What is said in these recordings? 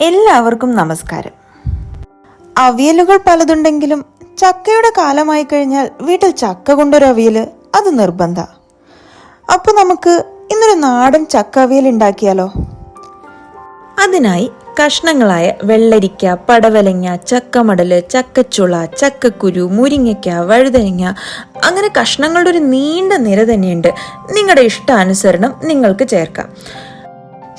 എല്ലാവർക്കും നമസ്കാരം. അവിയലുകൾ പലതുണ്ടെങ്കിലും ചക്കയുടെ കാലമായി കഴിഞ്ഞാൽ വീട്ടിൽ ചക്ക കൊണ്ടൊരു അവിയൽ അത് നിർബന്ധ. അപ്പോൾ നമുക്ക് ഇന്നൊരു നാടൻ ചക്ക അവിയൽ ഉണ്ടാക്കിയാലോ? അതിനായി കഷ്ണങ്ങളായ വെള്ളരിക്ക, പടവലങ്ങ, ചക്കമടല്, ചക്കച്ചുള, ചക്കക്കുരു, മുരിങ്ങയ്ക്ക, വഴുതനങ്ങ, അങ്ങനെ കഷ്ണങ്ങളുടെ ഒരു നീണ്ട നിര തന്നെയുണ്ട്. നിങ്ങളുടെ ഇഷ്ടാനുസരണം നിങ്ങൾക്ക് ചേർക്കാം.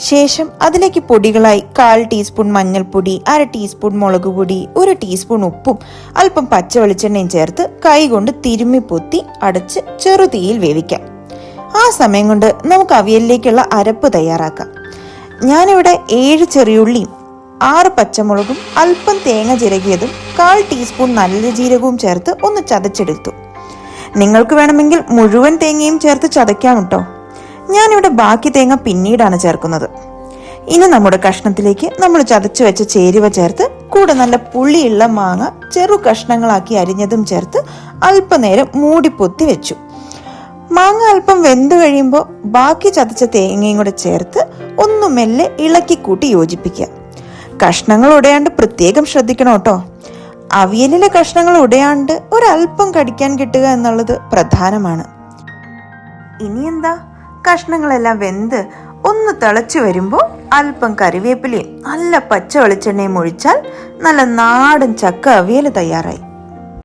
ശേഷം അതിലേക്ക് പൊടികളായി 1/4 ടീസ്പൂൺ മഞ്ഞൾപ്പൊടി, 1/2 ടീസ്പൂൺ മുളക് പൊടി, 1 ടീസ്പൂൺ ഉപ്പും അല്പം പച്ച വെളിച്ചെണ്ണയും ചേർത്ത് കൈകൊണ്ട് തിരുമ്മി പൊത്തി അടച്ച് ചെറുതീയിൽ വേവിക്കാം. ആ സമയം കൊണ്ട് നമുക്ക് അവിയലിലേക്കുള്ള അരപ്പ് തയ്യാറാക്കാം. ഞാനിവിടെ 7 ചെറിയുള്ളിയും 6 പച്ചമുളകും അല്പം തേങ്ങ ചിരകിയതും 1/4 ടീസ്പൂൺ നല്ല ജീരകവും ചേർത്ത് ഒന്ന് ചതച്ചെടുത്തു. നിങ്ങൾക്ക് വേണമെങ്കിൽ മുഴുവൻ തേങ്ങയും ചേർത്ത് ചതയ്ക്കാം കേട്ടോ. ഞാനിവിടെ ബാക്കി തേങ്ങ പിന്നീടാണ് ചേർക്കുന്നത്. ഇനി നമ്മുടെ കഷ്ണത്തിലേക്ക് നമ്മൾ ചതച്ചു വെച്ച ചേരുവ ചേർത്ത് കൂടെ നല്ല പുളിയുള്ള മാങ്ങ ചെറു കഷ്ണങ്ങളാക്കി അരിഞ്ഞതും ചേർത്ത് അല്പനേരം മൂടി പൊത്തി വെച്ചു. മാങ്ങ അല്പം വെന്തു കഴിയുമ്പോൾ ബാക്കി ചതച്ച തേങ്ങയും കൂടെ ചേർത്ത് ഒന്ന് മെല്ലെ ഇളക്കി കൂട്ടി യോജിപ്പിക്കുക. കഷ്ണങ്ങൾ ഉടയാണ്ട് പ്രത്യേകം ശ്രദ്ധിക്കണം കേട്ടോ. അവിയലിലെ കഷ്ണങ്ങൾ ഉടയാണ്ട് ഒരല്പം കടിക്കാൻ കിട്ടുക എന്നുള്ളത് പ്രധാനമാണ്. ഇനി എന്താ, കഷ്ണങ്ങളെല്ലാം വെന്ത് ഒന്ന് തിളച്ചു വരുമ്പോൾ അല്പം കറിവേപ്പിലയും നല്ല പച്ച വെളിച്ചെണ്ണയും ഒഴിച്ചാൽ നല്ല നാടൻ ചക്ക അവിയൽ തയ്യാറായി.